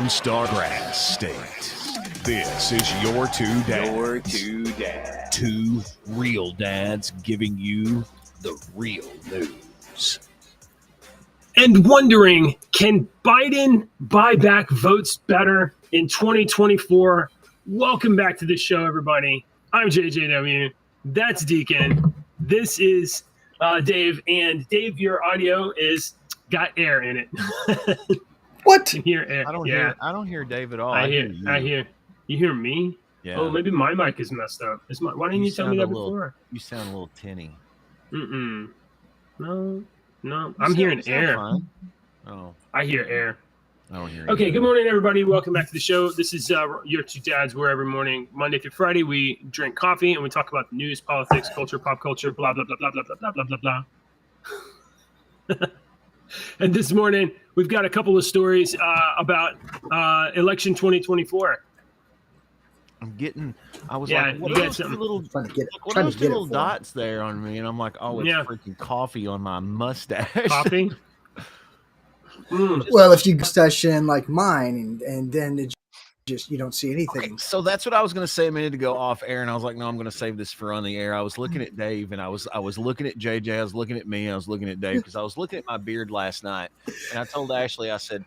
Stargrass State. This is your two dads. Two real dads giving you the real news. And wondering, can Biden buy back votes better in 2024? Welcome back to the show, everybody. I'm JJW. That's Deacon. This is Dave. And Dave, your audio is got air in it. What? You hear air? I don't hear Dave at all. I hear. You hear me? Yeah. Oh, maybe my mic is messed up. Why didn't you tell me that before? You sound a little tinny. No. I'm hearing air. Fine. Oh. I hear air. I don't hear. Okay, good morning, everybody. Welcome back to the show. This is your two dads, where every morning, Monday through Friday, we drink coffee and we talk about the news, politics, culture, pop culture, blah, blah, blah, blah, blah, blah, blah, blah, blah, blah. And this morning, we've got a couple of stories about election 2024. I was Yeah, like, what you are got those something. two little dots there on me? And I'm like, oh, it's freaking coffee on my mustache. Coffee? Well, if you mustache in like mine, and then it just you don't see anything. Okay, so that's what I was going to say a minute ago off air, and I was like, no, I'm going to save this for on the air. I was looking at Dave, and I was looking at JJ, I was looking at me, I was looking at Dave, because I was looking at my beard last night, and I told Ashley, I said,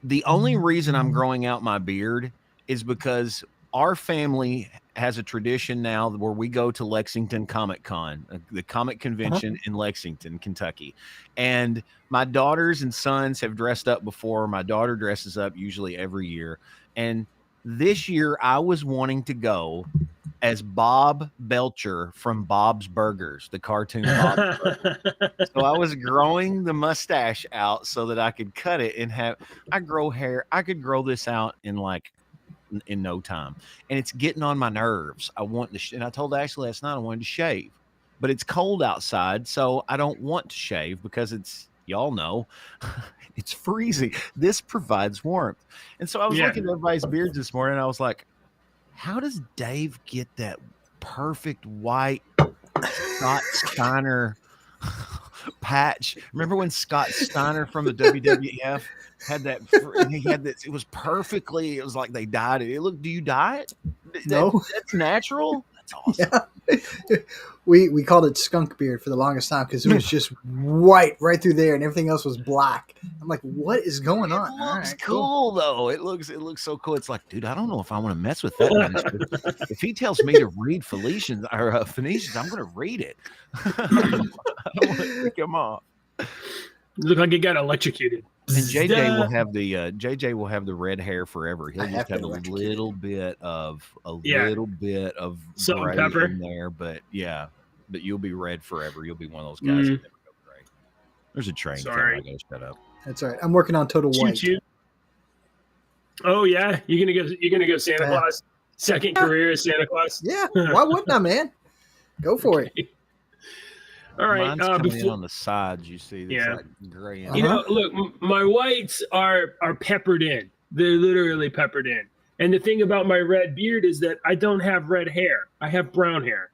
the only reason I'm growing out my beard is because our family has a tradition now where we go to Lexington Comic Con, the comic convention in Lexington, Kentucky. And my daughters and sons have dressed up before. My daughter dresses up usually every year. And this year I was wanting to go as Bob Belcher from Bob's Burgers, the cartoon Bob's Burgers. So I was growing the mustache out so that I could cut it and I grow hair. I could grow this out in no time, and it's getting on my nerves. I want to, and I told Ashley last night I wanted to shave, but it's cold outside, so I don't want to shave because y'all know, it's freezing. This provides warmth, and so I was looking at everybody's beards this morning. And I was like, how does Dave get that perfect white Scott Steiner patch? Remember when Scott Steiner from the WWF had that? He had that. It was perfectly. It was like they dyed it. Look, do you dye it? No, that's natural. That's awesome. Yeah. We called it skunk beard for the longest time because it was just white right through there, and everything else was black. I'm like, what is going on? It looks cool though. It looks so cool. It's like, dude, I don't know if I want to mess with that. If he tells me to read Phoenicians, I'm going to read it. I don't want to pick him off. Look like he got electrocuted. And JJ will have the red hair forever. He'll just have a little bit of salt and gray pepper in there, but you'll be red forever. You'll be one of those guys that never go gray. There's a train coming. I gotta shut up. That's all right. I'm working on Total White. Choo-choo. Oh yeah, you're gonna go Santa Claus. Second career as Santa Claus. Yeah, why wouldn't I, man? Go for it. All right. Mine's coming in on the sides. You see, like gray. You know, look, my whites are peppered in. They're literally peppered in. And the thing about my red beard is that I don't have red hair. I have brown hair.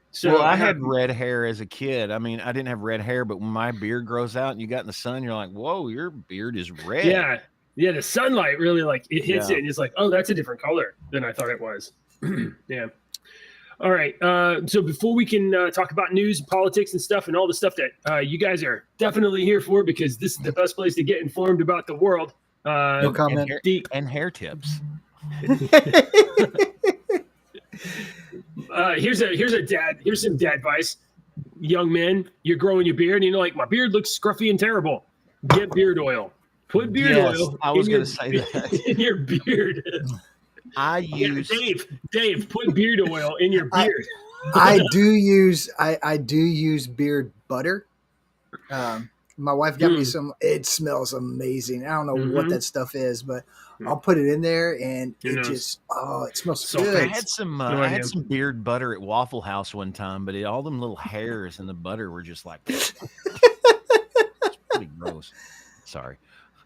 So I had red hair as a kid. I mean, I didn't have red hair, but when my beard grows out and you got in the sun, you're like, whoa, your beard is red. Yeah. The sunlight really it hits it, and it's like, oh, that's a different color than I thought it was. Yeah. All right. So before we can talk about news and politics and stuff and all the stuff that you guys are definitely here for, because this is the best place to get informed about the world. No comment. And hair tips. Here's some dad advice. Young men, you're growing your beard, and like, my beard looks scruffy and terrible. Get beard oil. Put beard oil. I was going to say that. In your beard. Dave, put beard oil in your beard. I do use beard butter. My wife got me some. It smells amazing. I don't know what that stuff is, but I'll put it in there, and it smells so good. I had some beard butter at Waffle House one time, but all them little hairs in the butter were just like it's pretty gross. Sorry.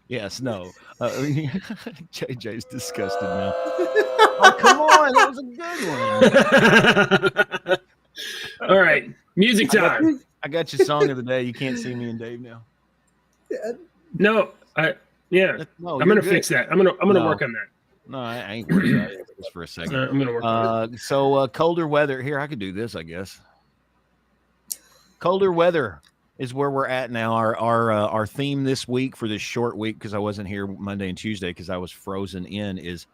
Yes, no. JJ's disgusted now. Oh, come on. That was a good one. All right. Music time. I got your song of the day. You can't see me and Dave now. No, Yeah, No, I'm gonna fix that. I'm gonna work on that. No, I ain't worried about it just for a second. I'm gonna work on it. So colder weather. Here, I could do this, I guess. Colder weather is where we're at now. Our theme this week for this short week, because I wasn't here Monday and Tuesday because I was frozen in, is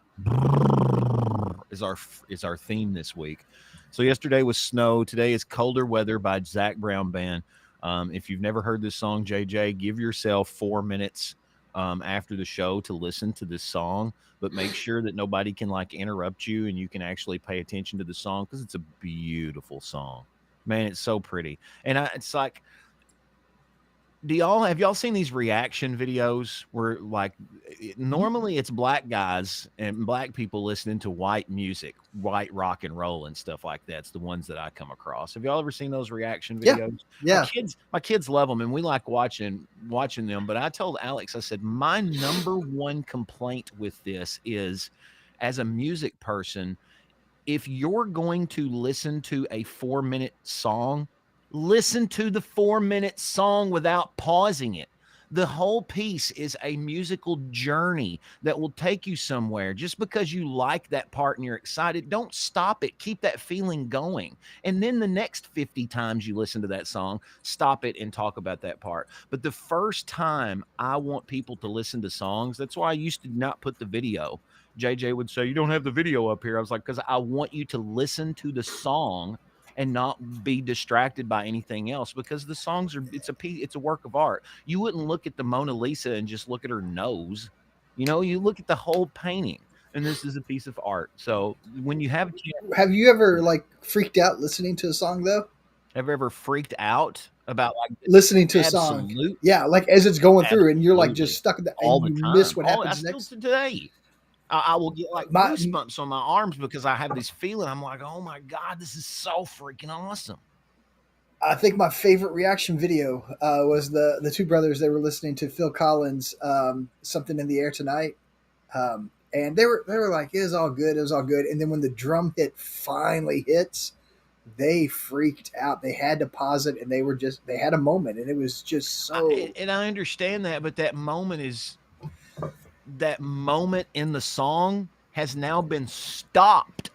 our theme this week. So yesterday was snow. Today is colder weather by Zach Brown Band. If you've never heard this song, JJ, give yourself 4 minutes after the show to listen to this song, but make sure that nobody can like interrupt you and you can actually pay attention to the song, because it's a beautiful song, man. It's so pretty. And it's like, have y'all seen these reaction videos where like normally it's black guys and black people listening to white music, white rock and roll and stuff like that? It's the ones that I come across. Have y'all ever seen those reaction videos? Yeah. My kids love them, and we like watching them. But I told Alex, I said, my number one complaint with this is, as a music person, if you're going to listen to a 4-minute song, listen to the 4-minute song without pausing it. The whole piece is a musical journey that will take you somewhere. Just because you like that part and you're excited, don't stop it. Keep that feeling going. And then the next 50 times you listen to that song, stop it and talk about that part. But the first time I want people to listen to songs, that's why I used to not put the video. JJ would say, you don't have the video up here. I was like, because I want you to listen to the song and not be distracted by anything else, because the songs it's a work of art. You wouldn't look at the Mona Lisa and just look at her nose. You look at the whole painting, and this is a piece of art. So when you have you ever like freaked out listening to a song though? Have you ever freaked out about like listening to a song? Yeah, like as it's going through, and you're like just stuck in that, and you miss what happens next. Today, I will get like goosebumps on my arms because I have this feeling. I'm like, oh my God, this is so freaking awesome. I think my favorite reaction video was the two brothers. They were listening to Phil Collins, "Something in the Air Tonight," and they were like, "It was all good. It was all good." And then when the drum hit finally hits, they freaked out. They had to pause it, and they had a moment, and it was just so. And I understand that, but that moment in the song has now been stopped.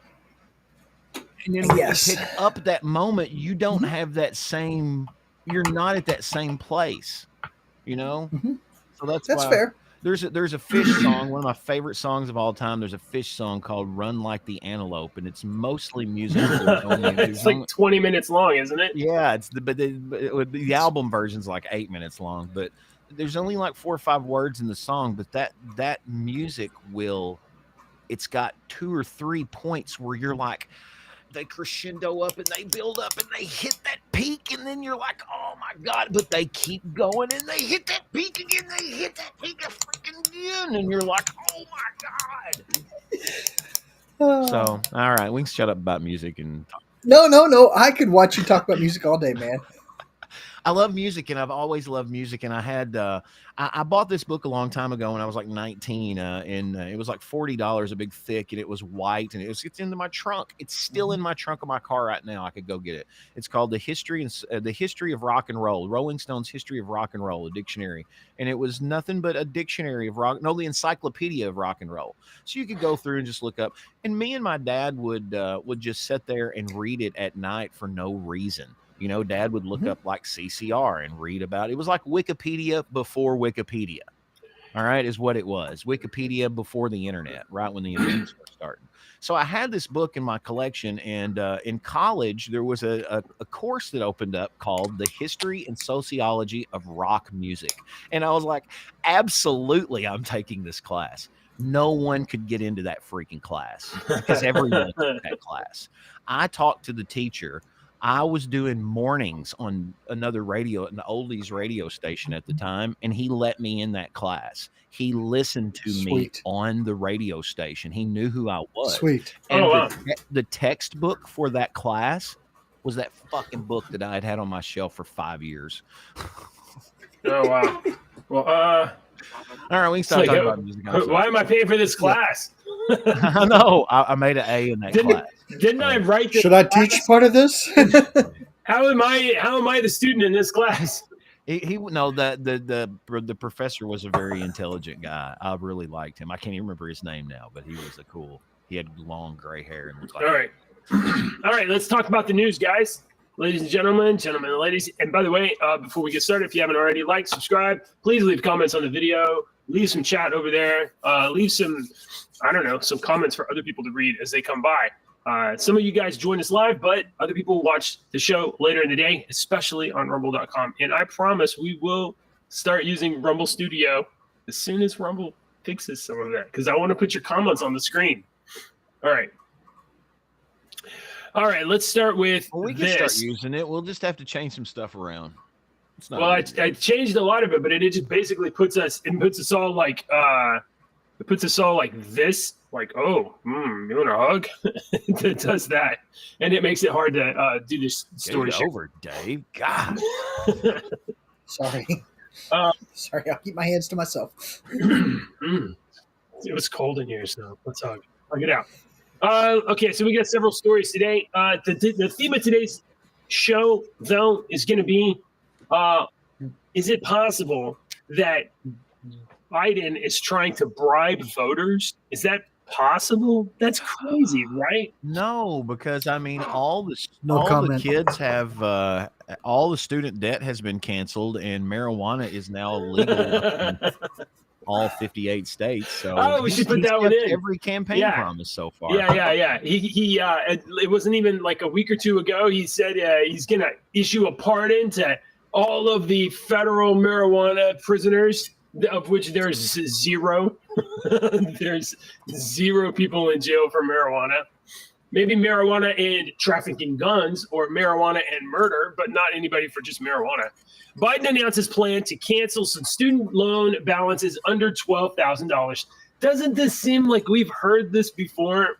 And then when you pick up that moment, you don't have that same, you're not at that same place, Mm-hmm. So that's fair. There's a Fish song, one of my favorite songs of all time. There's a Fish song called "Run Like the Antelope," and it's mostly music. It's like 20 minutes long, isn't it? Yeah, the album version's like 8 minutes long, but there's only like 4 or 5 words in the song. But that music it's got 2 or 3 points where you're like, they crescendo up and they build up and they hit that peak, and then you're like, oh my God, but they keep going and they hit that peak again, they hit that peak again, and you're like, oh my God. So, all right, we can shut up about music and talk. No, I could watch you talk about music all day, man. I love music, and I've always loved music. And I had I bought this book a long time ago when I was like 19, and it was like $40, a big thick, and it was white, and it's in my trunk. It's still in my trunk of my car right now. I could go get it. It's called The History of Rock and Roll, Rolling Stone's History of Rock and Roll, a dictionary. And it was nothing but a dictionary of the encyclopedia of rock and roll. So you could go through and just look up. And me and my dad would just sit there and read it at night for no reason. Dad would look up like CCR and read about it. It was like Wikipedia before Wikipedia. All right, is what it was. Wikipedia before the internet, right when the internet started starting. So I had this book in my collection, and in college, there was a course that opened up called The History and Sociology of Rock Music. And I was like, absolutely, I'm taking this class. No one could get into that freaking class because everyone took that class. I talked to the teacher. I was doing mornings on an oldies radio station at the time, and he let me in that class. He listened to me on the radio station. He knew who I was. Sweet. And the textbook for that class was that fucking book that I had on my shelf for 5 years. Oh, wow. Well, all right, we can start talking about music. Why am I paying for this class? I know. I made an A in that class. Didn't I write this? Should I teach part of this? How am I the student in this class? He no the professor was a very intelligent guy. I really liked him. I can't even remember his name now, but he was a cool. He had long gray hair and looked like. All right, all right. Let's talk about the news, guys. Ladies and gentlemen, and ladies. And by the way, before we get started, if you haven't already, like, subscribe. Please leave comments on the video. Leave some chat over there. Leave some, I don't know, some comments for other people to read as they come by. Some of you guys join us live, but other people watch the show later in the day, especially on rumble.com. And I promise we will start using Rumble Studio as soon as Rumble fixes some of that, because I want to put your comments on the screen. All right. All right, let's start with we can start using it. We'll just have to change some stuff around. Well, I changed a lot of it, but it just basically puts us all like this. Like, oh, you want a hug? It does that, and it makes it hard to do this story. Get over, Dave. God. Sorry. Sorry, I'll keep my hands to myself. It was cold in here, so let's hug it out. Okay, so we got several stories today. The theme of today's show, though, is going to be: is it possible that Biden is trying to bribe voters? Is that possible? That's crazy, right? No, because I mean, all the kids have all the student debt has been canceled, and marijuana is now legal in all 58 states. So we should put that one in every campaign promise so far. Yeah. He it wasn't even like a week or two ago. He said he's gonna issue a pardon to all of the federal marijuana prisoners, of which there's zero. There's zero people in jail for marijuana. Maybe marijuana and trafficking guns, or marijuana and murder, but not anybody for just marijuana. Biden announced his plan to cancel some student loan balances under $12,000. Doesn't this seem like we've heard this before?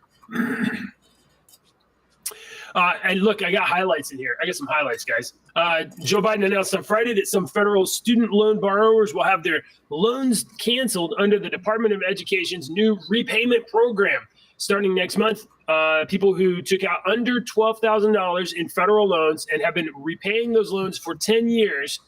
And look, I got highlights in here. I got some highlights, guys. Joe Biden announced on Friday that some federal student loan borrowers will have their loans canceled under the Department of Education's new repayment program. Starting next month, people who took out under $12,000 in federal loans and have been repaying those loans for 10 years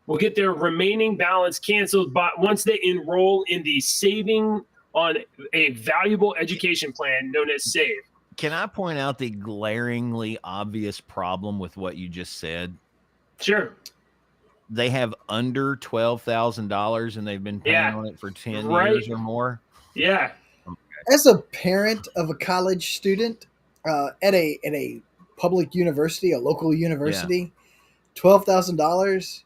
will get their remaining balance canceled once they enroll in the Saving on a Valuable Education Plan known as SAVE. Can I point out the glaringly obvious problem with what you just said? Sure. They have under $12,000 and they've been paying on it for 10 years or more. Yeah. As a parent of a college student at a public university, a local university, $12,000,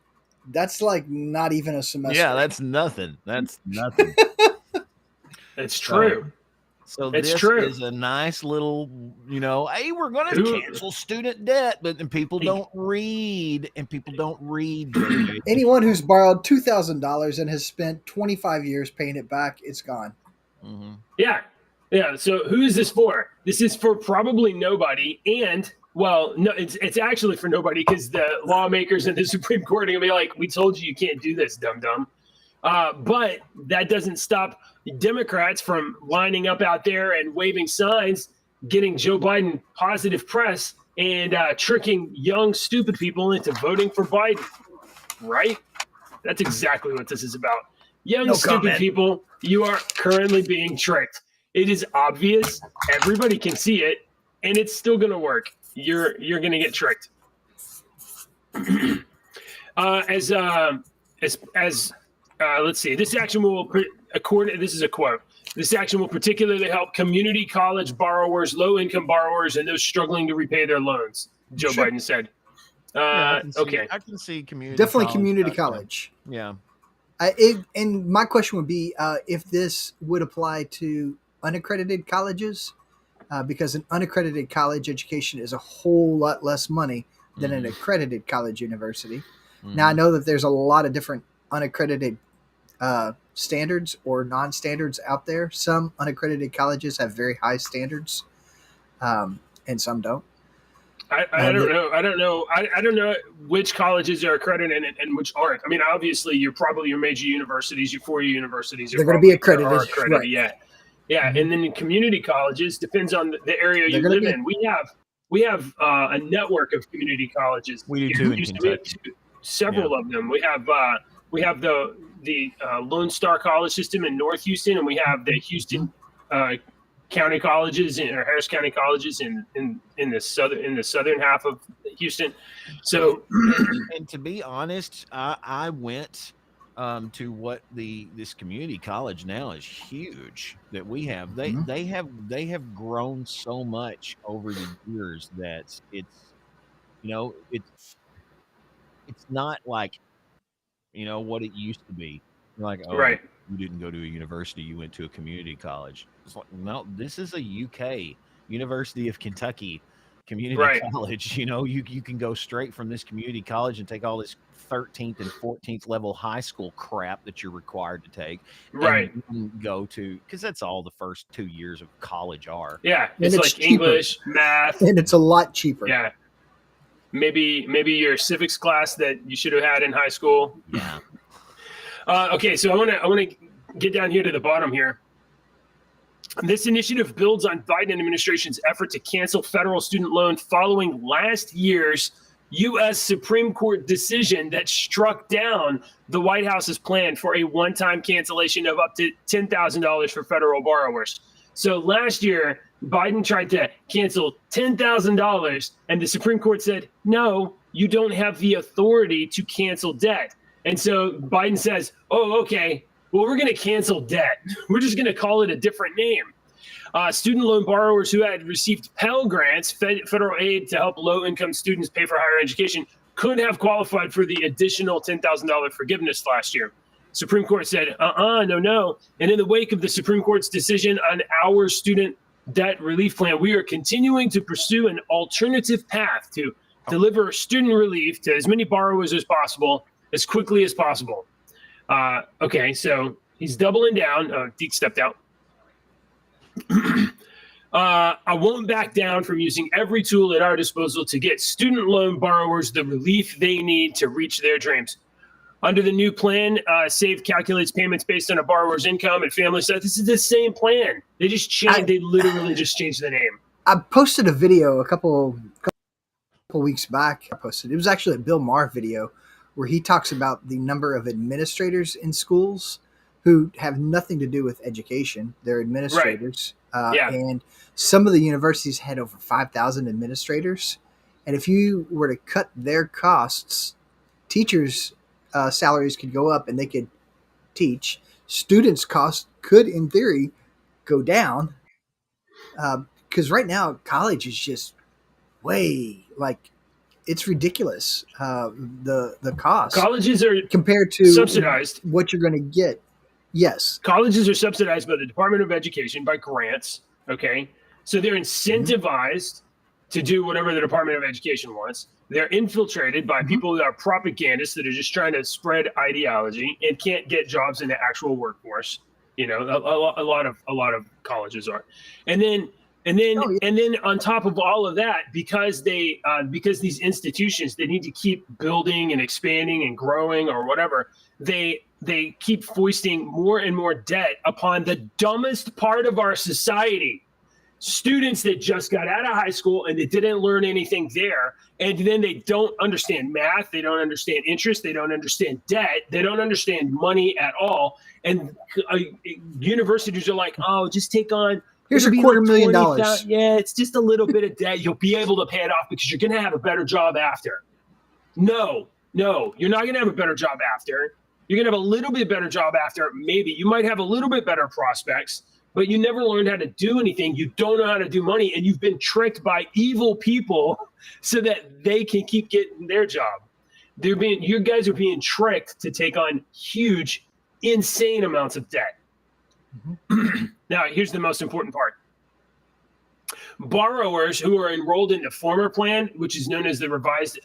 that's like not even a semester. Yeah, that's nothing. That's nothing. It's true. So this is a nice little, hey, we're going to cancel student debt, but people don't read, Anyone who's borrowed $2,000 and has spent 25 years paying it back, it's gone. Mm-hmm. Yeah. So who is this for? This is for probably nobody. And, well, no, it's actually for nobody, because the lawmakers and the Supreme Court are going to be like, we told you can't do this, dum-dum. But that doesn't stop Democrats from lining up out there and waving signs, getting Joe Biden positive press, and tricking young, stupid people into voting for Biden. Right? That's exactly what this is about. Young, stupid people, you are currently being tricked. It is obvious. Everybody can see it, and it's still going to work. You're going to get tricked. Let's see. This action will, this is a quote. This action will particularly help community college borrowers, low-income borrowers, and those struggling to repay their loans, Joe Biden said. I can see community. Definitely college, community college. Yeah. And my question would be if this would apply to unaccredited colleges, because an unaccredited college education is a whole lot less money than an accredited college university. Mm-hmm. Now, I know that there's a lot of different unaccredited standards or non-standards out there. Some unaccredited colleges have very high standards, and some don't. I don't know. I don't know which colleges are accredited and which aren't. I mean, obviously, your major universities, your four-year universities, they're going to be accredited. Right. Yeah. Mm-hmm. And then in community colleges, depends on the area you live in. We have a network of community colleges. We do too in Kentucky. several of them. We have the Lone Star College system in North Houston, and we have the Houston county colleges or Harris County colleges in the southern half of Houston. So, and to be honest, I went to what this community college now is huge that we have. They have grown so much over the years that it's not like what it used to be. You're like, oh, right. You didn't go to a university, you went to a community college. It's like, no, this is a UK, University of Kentucky community college. You can go straight from this community college and take all this 13th and 14th level high school crap that you're required to take. Right. And you can go to, because that's all the first 2 years of college are. Yeah. It's like cheaper. English, math. And it's a lot cheaper. Yeah. Maybe your civics class that you should have had in high school. Yeah. Okay, so I want to get down here to the bottom here. This initiative builds on Biden administration's effort to cancel federal student loan following last year's U.S. Supreme Court decision that struck down the White House's plan for a one-time cancellation of up to $10,000 for federal borrowers. So last year, Biden tried to cancel $10,000, and the Supreme Court said, no, you don't have the authority to cancel debt. And so Biden says, oh, okay, well, we're going to cancel debt. We're just going to call it a different name. Student loan borrowers who had received Pell Grants, federal aid to help low-income students pay for higher education, could have qualified for the additional $10,000 forgiveness last year. Supreme Court said, no. And in the wake of the Supreme Court's decision on our student debt relief plan, we are continuing to pursue an alternative path to deliver student relief to as many borrowers as possible, as quickly as possible. Okay, so he's doubling down. Deke stepped out. I won't back down from using every tool at our disposal to get student loan borrowers the relief they need to reach their dreams. Under the new plan, SAVE calculates payments based on a borrower's income and family status. This is the same plan. They just changed. They literally just changed the name. I posted a video a couple weeks back. It was actually a Bill Maher video where he talks about the number of administrators in schools who have nothing to do with education. They're administrators. Right. And some of the universities had over 5,000 administrators. And if you were to cut their costs, teachers' salaries could go up and they could teach. Students' costs could, in theory, go down. Because right now, college is just way, it's ridiculous. The cost. Colleges are compared to subsidized. What you're going to get. Yes. Colleges are subsidized by the Department of Education by grants. Okay. So they're incentivized to do whatever the Department of Education wants. They're infiltrated by people that are propagandists that are just trying to spread ideology and can't get jobs in the actual workforce. A lot of colleges are. And then on top of all of that, because these institutions, they need to keep building and expanding and growing or whatever, they keep foisting more and more debt upon the dumbest part of our society. Students that just got out of high school and they didn't learn anything there. And then they don't understand math. They don't understand interest. They don't understand debt. They don't understand money at all. And universities are like, oh, just take on. Here's a $250,000. Yeah, it's just a little bit of debt. You'll be able to pay it off because you're going to have a better job after. No, you're not going to have a better job after. You're going to have a little bit better job after. Maybe you might have a little bit better prospects, but you never learned how to do anything. You don't know how to do money, and you've been tricked by evil people so that they can keep getting their job. You guys are being tricked to take on huge, insane amounts of debt. Mm-hmm. Now, here's the most important part. Borrowers who are enrolled in the former plan, which is known as the revised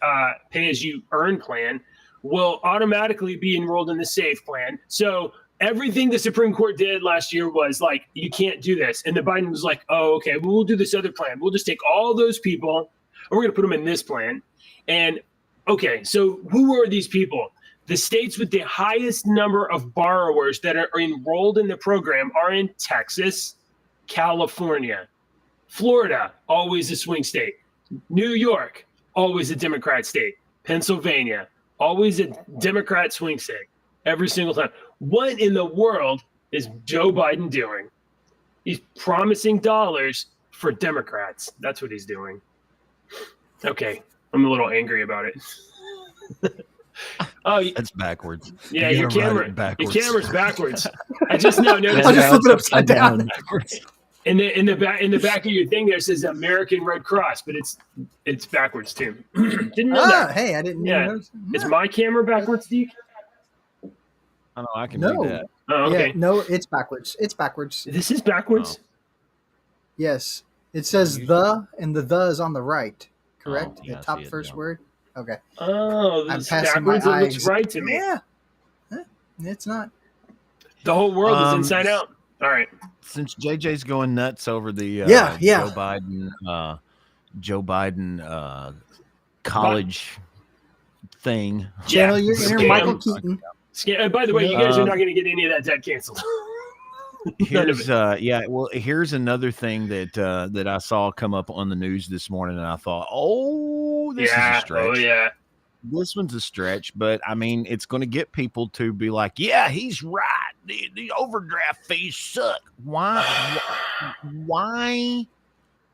pay-as-you-earn plan, will automatically be enrolled in the SAVE plan. So everything the Supreme Court did last year was like, you can't do this. And the Biden was like, oh, okay, well, we'll do this other plan. We'll just take all those people and we're going to put them in this plan. And okay, so who are these people? The states with the highest number of borrowers that are enrolled in the program are in Texas, California, Florida, always a swing state, New York, always a Democrat state, Pennsylvania, Always a Democrat swing state every single time. What in the world is Joe Biden doing? He's promising dollars for Democrats. That's what he's doing. Okay, I'm a little angry about it. Oh, That's backwards. yeah, You your gotta write it camera's backwards. backwards. I just now noticed. I'll just flip it upside down. Backwards. In the back of your thing there says American Red Cross, but it's backwards too. Didn't know that. Hey, I didn't Yeah. notice. Is my camera backwards, Deke? I know I can No. do that. Oh, okay. Yeah, no, it's backwards. It's backwards. This is backwards. Yes. It says the, and the is on the right. Correct? yeah, I the top see it first now. word? Okay. Oh, I'm this is passing my backwards. It looks eyes. right to me. Yeah. It's not. The whole world is inside out. All right. Since JJ's going nuts over the Yeah. Joe Biden college thing. Channel your inner Scam. Michael Keaton. By the way, you guys are not going to get any of that debt canceled. Here's here's another thing that I saw come up on the news this morning, and I thought, this is a stretch. Oh yeah. This one's a stretch, but I mean, it's going to get people to be like, yeah, he's right. The overdraft fees suck. Why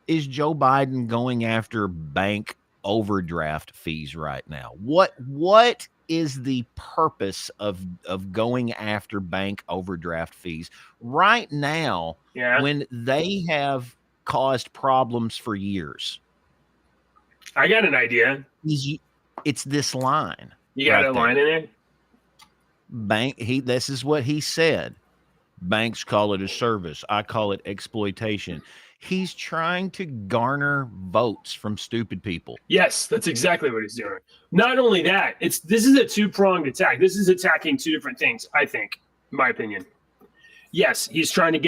is Joe Biden going after bank overdraft fees right now? What is the purpose of going after bank overdraft fees right now when they have caused problems for years? I got an idea. It's this line. You got a line in there? This is what he said. Banks call it a service. I call it exploitation. He's trying to garner votes from stupid people. Yes, that's exactly what he's doing. Not only that, this is a two-pronged attack. This is attacking two different things, I think, in my opinion. Yes, he's trying to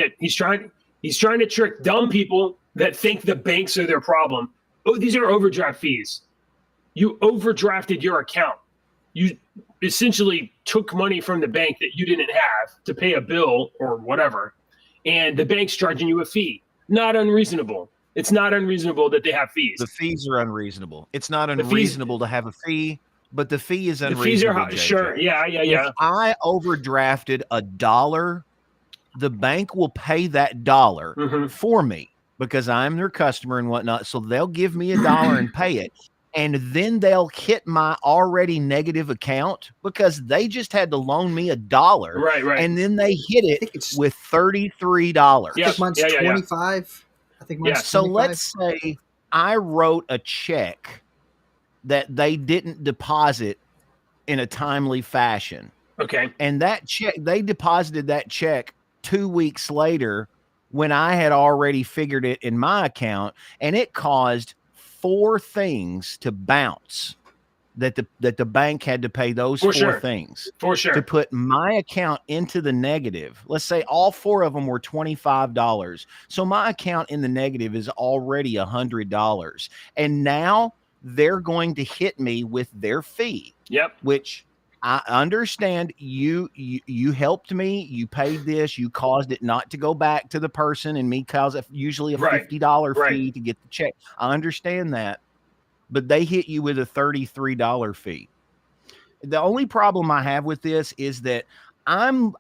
trick dumb people that think the banks are their problem. Oh, these are overdraft fees. You overdrafted your account. You essentially took money from the bank that you didn't have to pay a bill or whatever, and the bank's charging you a fee. Not unreasonable. It's not unreasonable that they have fees. The fees are unreasonable. It's not unreasonable to have a fee, but the fee is unreasonable. The fees are high. Sure. Yeah. If I overdrafted $1, the bank will pay that dollar for me because I'm their customer and whatnot. So they'll give me $1 and pay it. And then they'll hit my already negative account because they just had to loan me $1. Right. And then they hit it with $33. I think mine's 25. I think mine's 25. So let's say I wrote a check that they didn't deposit in a timely fashion. Okay. And that check, they deposited that check 2 weeks later when I had already figured it in my account, and it caused 4 things to bounce that the bank had to pay those four things for sure to put my account into the negative. Let's say all 4 of them were $25. So my account in the negative is already $100. And now they're going to hit me with their fee. Yep. Which I understand you helped me, you paid this, you caused it not to go back to the person, and me cause usually a $50 fee to get the check. I understand that, but they hit you with a $33 fee. The only problem I have with this is that I'm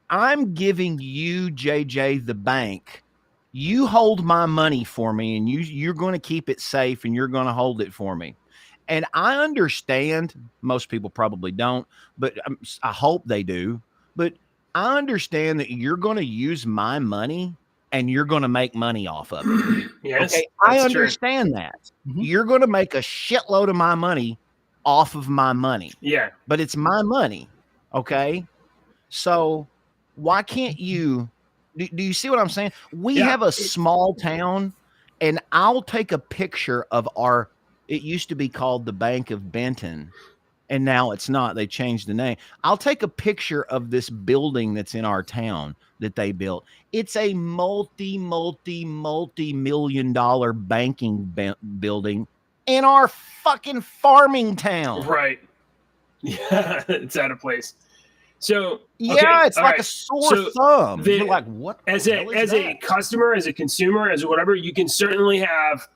giving you, JJ, the bank. You hold my money for me, and you're going to keep it safe, and you're going to hold it for me. And I understand, most people probably don't, but I hope they do. But I understand that you're going to use my money and you're going to make money off of it. Yes, okay, I understand that. You're going to make a shitload of my money off of my money. Yeah. But it's my money. Okay. So why can't you, do you see what I'm saying? We have a small town, and I'll take a picture of it used to be called the Bank of Benton, and now it's not. They changed the name. I'll take a picture of this building that's in our town that they built. It's a multi-million dollar banking building in our fucking farming town. Right. Yeah, it's out of place. So it's like a sore thumb. You're like, what? As a customer, as a consumer, as whatever, you can certainly have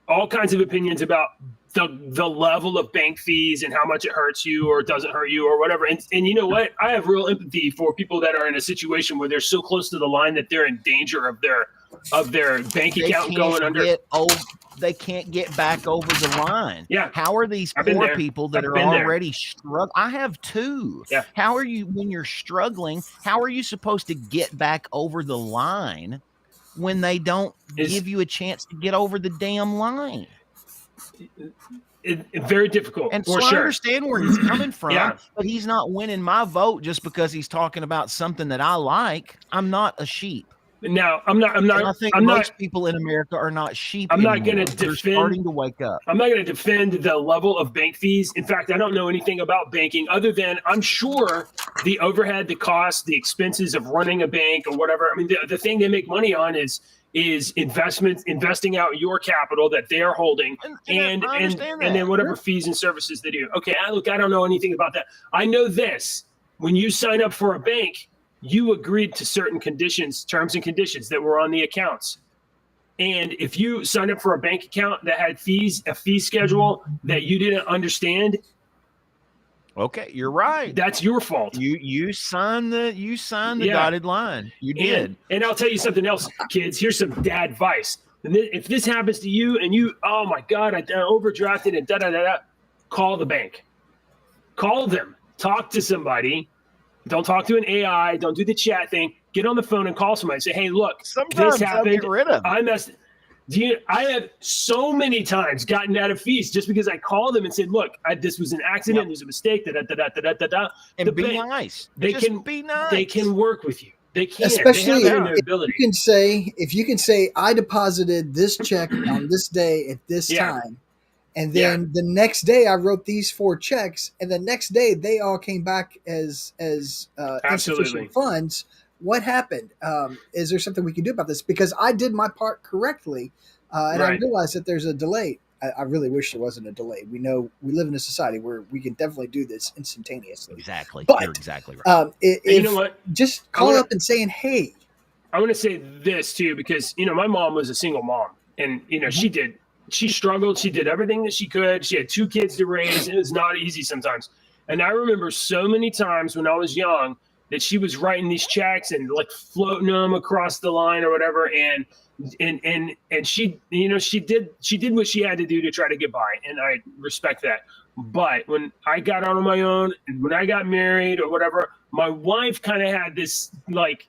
all kinds of opinions about the level of bank fees and how much it hurts you or doesn't hurt you or whatever. And you know what? I have real empathy for people that are in a situation where they're so close to the line that they're in danger of their bank account going under. They can't get back over the line. Yeah. How are these poor people that are already struggling? I have two. Yeah. How are you, when you're struggling, how are you supposed to get back over the line when they don't give you a chance to get over the damn line? Very difficult. And so I understand where he's coming from, but he's not winning my vote just because he's talking about something that I like. I'm not a sheep. Now, I'm not. I think most people in America are not sheep. I'm not going to defend. They're starting to wake up. I'm not going to defend the level of bank fees. In fact, I don't know anything about banking other than I'm sure the overhead, the cost, the expenses of running a bank or whatever. I mean, the thing they make money on is investing out your capital that they are holding, and then whatever fees and services they do. Okay, I don't know anything about that. I know this: when you sign up for a bank, you agreed to certain conditions, terms and conditions that were on the accounts. And if you signed up for a bank account that had a fee schedule that you didn't understand, okay, you're right. That's your fault. You signed the dotted line. You did. And I'll tell you something else, kids. Here's some dad advice. And if this happens to you and you, oh my God, I overdrafted and da-da-da-da, call the bank. Call them. Talk to somebody. Don't talk to an AI. Don't do the chat thing. Get on the phone and call somebody. Say, hey, look, sometimes this happened. Get rid of I messed. I have so many times gotten out of fees just because I called them and said, look, this was an accident. There's a mistake. And be nice. They can be nice. They can work with you. They can. Especially if you can say, I deposited this check on this day at this time. And then the next day I wrote these 4 checks, and the next day they all came back as insufficient funds. What happened? Is there something we can do about this? Because I did my part correctly, and I realized that there's a delay. I really wish there wasn't a delay. We know we live in a society where we can definitely do this instantaneously. Exactly. But, you're exactly right. You know what? Just call up and saying, hey. I want to say this too, because, my mom was a single mom, and, she struggled. She did everything that she could. She had 2 kids to raise. It was not easy sometimes. And I remember so many times when I was young that she was writing these checks and like floating them across the line or whatever. And she, she did what she had to do to try to get by. And I respect that. But when I got out on my own and when I got married or whatever, my wife kind of had this, like,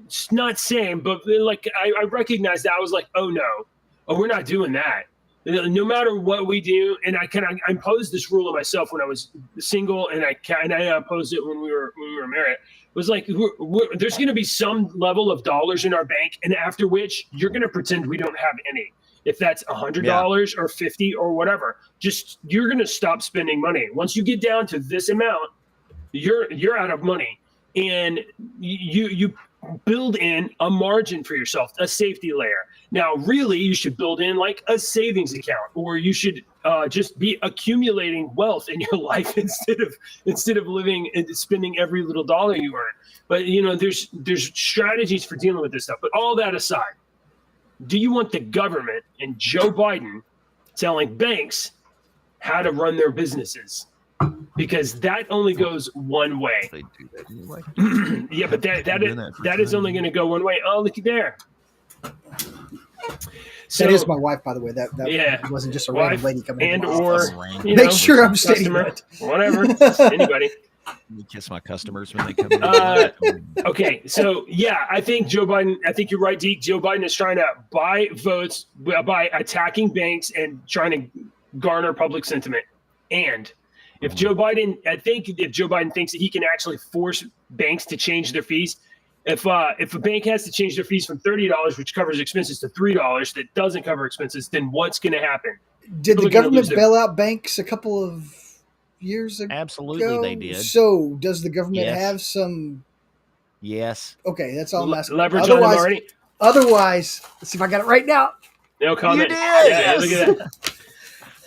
it's not same, but like I recognized that. I was like, oh no. Oh, we're not doing that. No matter what we do, and I imposed this rule on myself when I was single, and I imposed it when we were married. It was like there's going to be some level of dollars in our bank, and after which you're going to pretend we don't have any. If that's $100 or $50 or whatever, you're going to stop spending money. Once you get down to this amount, you're out of money, and you build in a margin for yourself, a safety layer. Now, really, you should build in like a savings account, or you should just be accumulating wealth in your life instead of living and spending every little dollar you earn. But there's strategies for dealing with this stuff. But all that aside, do you want the government and Joe Biden telling banks how to run their businesses? Because that only goes one way. They do that anyway. Yeah, but that is only going to go one way. Oh, looky there. So, that is my wife, by the way. That wasn't just a random lady coming in. Make sure I'm stating that. Whatever. Anybody. You kiss my customers when they come in. Okay, so I think Joe Biden. I think you're right, Deke. Joe Biden is trying to buy votes by attacking banks and trying to garner public sentiment. And if Joe Biden thinks that he can actually force banks to change their fees, if a bank has to change their fees from $30, which covers expenses, to $3 that doesn't cover expenses, then what's going to happen? Did the government bail out banks a couple of years ago? Absolutely, they did. So does the government have some? Yes. Okay, that's all I'm asking. Leverage on them already? Otherwise, let's see if I got it right now. No comment. You did. Yeah, look at that.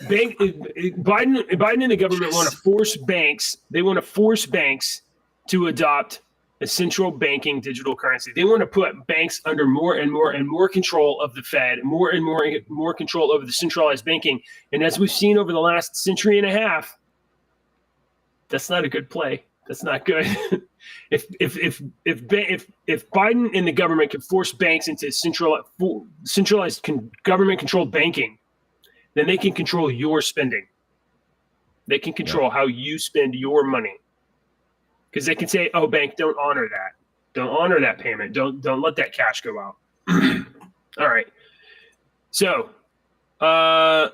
Biden and the government want to force banks. They want to force banks to adopt a central banking digital currency. They want to put banks under more and more control of the Fed, more and more control over the centralized banking. And as we've seen over the last century and a half, that's not a good play. That's not good. If Biden and the government can force banks into centralized government-controlled banking, then they can control your spending. They can control how you spend your money. Because they can say, "Oh, bank, don't honor that. Don't honor that payment. Don't let that cash go out." All right. So, I'm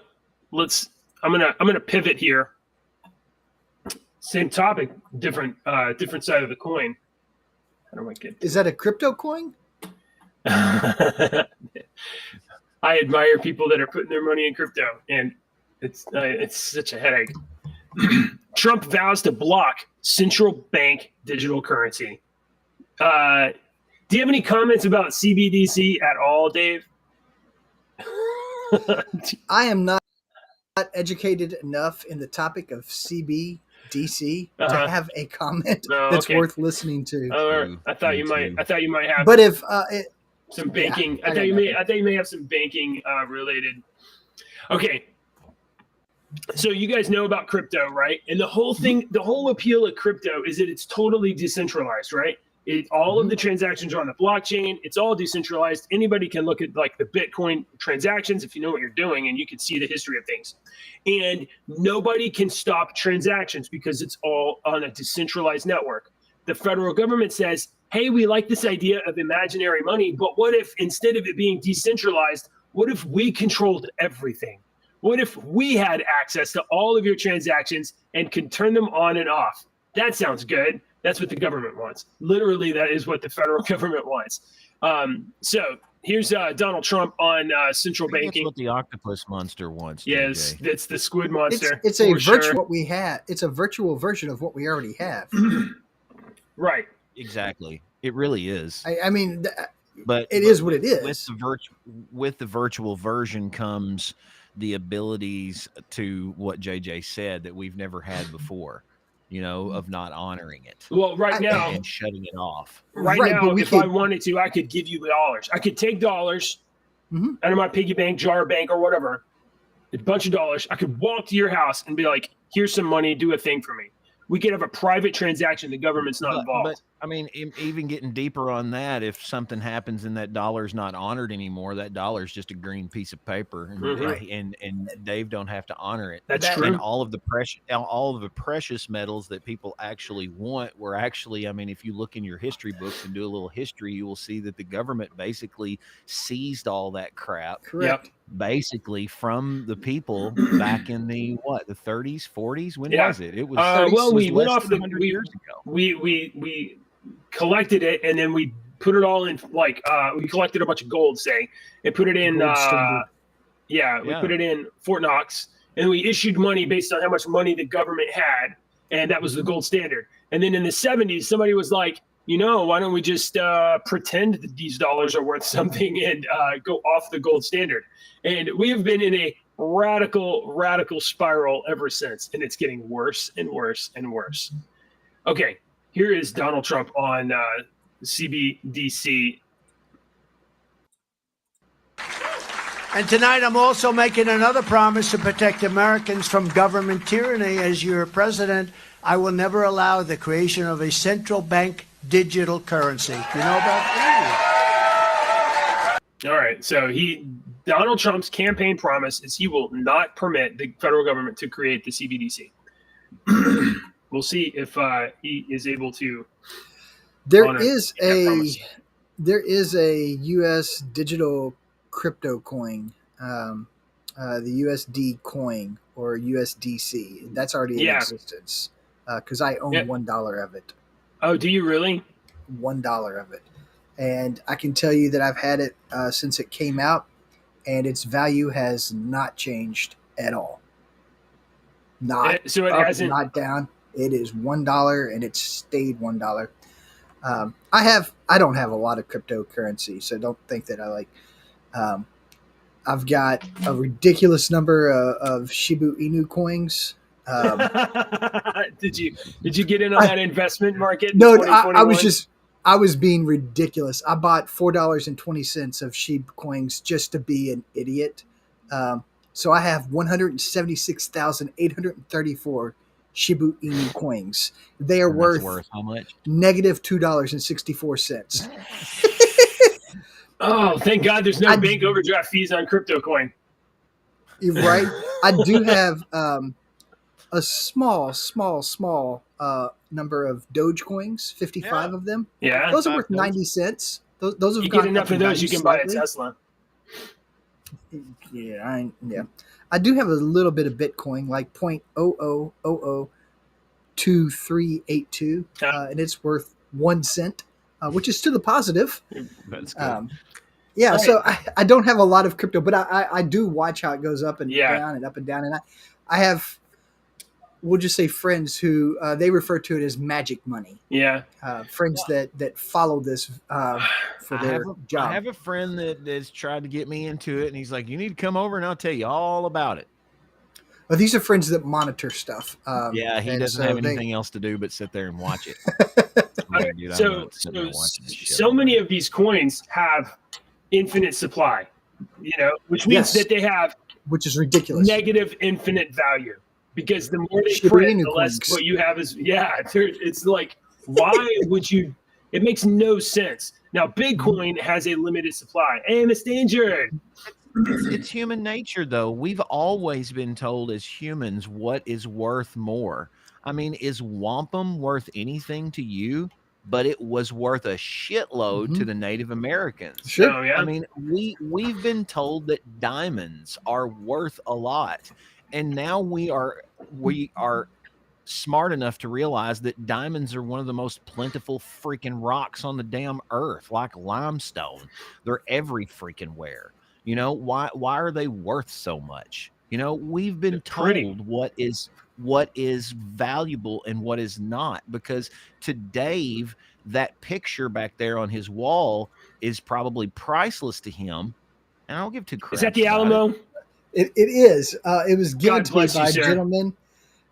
gonna pivot here. Same topic, different side of the coin. How do I get? Is that a crypto coin? I admire people that are putting their money in crypto, and it's such a headache. Trump vows to block central bank digital currency. Do you have any comments about CBDC at all, Dave? I am not educated enough in the topic of CBDC to have a comment that's worth listening to. I thought you might have. But if some banking, I thought you may have some banking related. Okay. So you guys know about crypto, right? And the whole appeal of crypto is that it's totally decentralized, right? All of the transactions are on the blockchain. It's all decentralized. Anybody can look at like the Bitcoin transactions if you know what you're doing, and you can see the history of things. And nobody can stop transactions because it's all on a decentralized network. The federal government says, hey, we like this idea of imaginary money, but what if instead of it being decentralized, what if we controlled everything? What if we had access to all of your transactions and could turn them on and off? That sounds good. That's what the government wants. Literally, that is what the federal government wants. So here's Donald Trump on central banking. That's what the octopus monster wants. Yes, JJ. that's the squid monster. It's a virtual what we have. It's a virtual version of what we already have. Right. Exactly. It really is. I mean, but it is what it is. With the virtual version comes the abilities to what JJ said that we've never had before, of not honoring it. Well, right now and shutting it off. Right now, if I wanted to, I could give you dollars. I could take dollars out of my piggy bank, jar bank, or whatever, a bunch of dollars. I could walk to your house and be like, here's some money, do a thing for me. We could have a private transaction. The government's not involved. But I mean, even getting deeper on that, if something happens and that dollar's not honored anymore, that dollar's just a green piece of paper, and Dave don't have to honor it. That's true. And all of the precious metals that people actually want were actually, I mean, if you look in your history books and do a little history, you will see that the government basically seized all that crap. Correct. Basically from the people back in the 30s, 40s. When was it? It was we went off the 100 years ago. We collected it, and then we put it all in we collected a bunch of gold, say, and put it in put it in Fort Knox, and we issued money based on how much money the government had, and that was the gold standard. And then in the 70s, somebody was like, why don't we just pretend that these dollars are worth something and go off the gold standard? And we have been in a radical spiral ever since, and it's getting worse and worse and worse. Okay, here is Donald Trump on CBDC. And tonight I'm also making another promise to protect Americans from government tyranny. As your president, I will never allow the creation of a central bank digital currency. You know about that? All right, so Donald Trump's campaign promise is he will not permit the federal government to create the CBDC. We'll see if he is able to. There is a U.S. digital crypto coin, the USD coin or USDC. That's already in existence because I own $1 of it. Oh, do you really? $1 of it. And I can tell you that I've had it since it came out, and its value has not changed at all. So it hasn't, not down. It is $1, and it's stayed $1. I don't have a lot of cryptocurrency, so don't think that I like. I've got a ridiculous number of Shiba Inu coins Did you get in on that investment market? No, I was being ridiculous. I bought $4.20 of Sheep coins just to be an idiot. So I have 176,834 Shiba Inu coins. They are worth how much? negative $2.64. Oh, thank God there's no bank overdraft fees on crypto coin. Right? I do have a small number of Doge coins, 55 of them. Yeah. Those are worth 90 cents. Those have you got get enough of those, you can buy a Tesla. Yeah. I do have a little bit of Bitcoin, like 0.00002382, and it's worth 1 cent, which is to the positive. That's good. Yeah, right. So I don't have a lot of crypto, but I do watch how it goes up and down and up and down. And I have, we'll just say, friends who they refer to it as magic money. Yeah. Friends that follow this for their job. I have a friend that has tried to get me into it, and he's like, you need to come over and I'll tell you all about it. Well, these are friends that monitor stuff. He doesn't have anything else to do but sit there and watch it. Man, dude, so many of these coins have infinite supply, which means that they have, which is ridiculous, negative infinite value, because the more they print, the less what you have is it's like, why would you? It makes no sense. Now Bitcoin has a limited supply. Hey, Miss Danger. It's human nature, though. We've always been told as humans what is worth more. I mean, is wampum worth anything to you? But it was worth a shitload to the Native Americans. Sure. Oh, yeah. I mean, we've been told that diamonds are worth a lot, and now we are smart enough to realize that diamonds are one of the most plentiful freaking rocks on the damn earth, like limestone. They're every freaking where. Why are they worth so much? We've been told what is valuable and what is not, because to Dave, that picture back there on his wall is probably priceless to him, and I don't give two craps. Is that the Alamo? It is. It was given to me by a gentleman.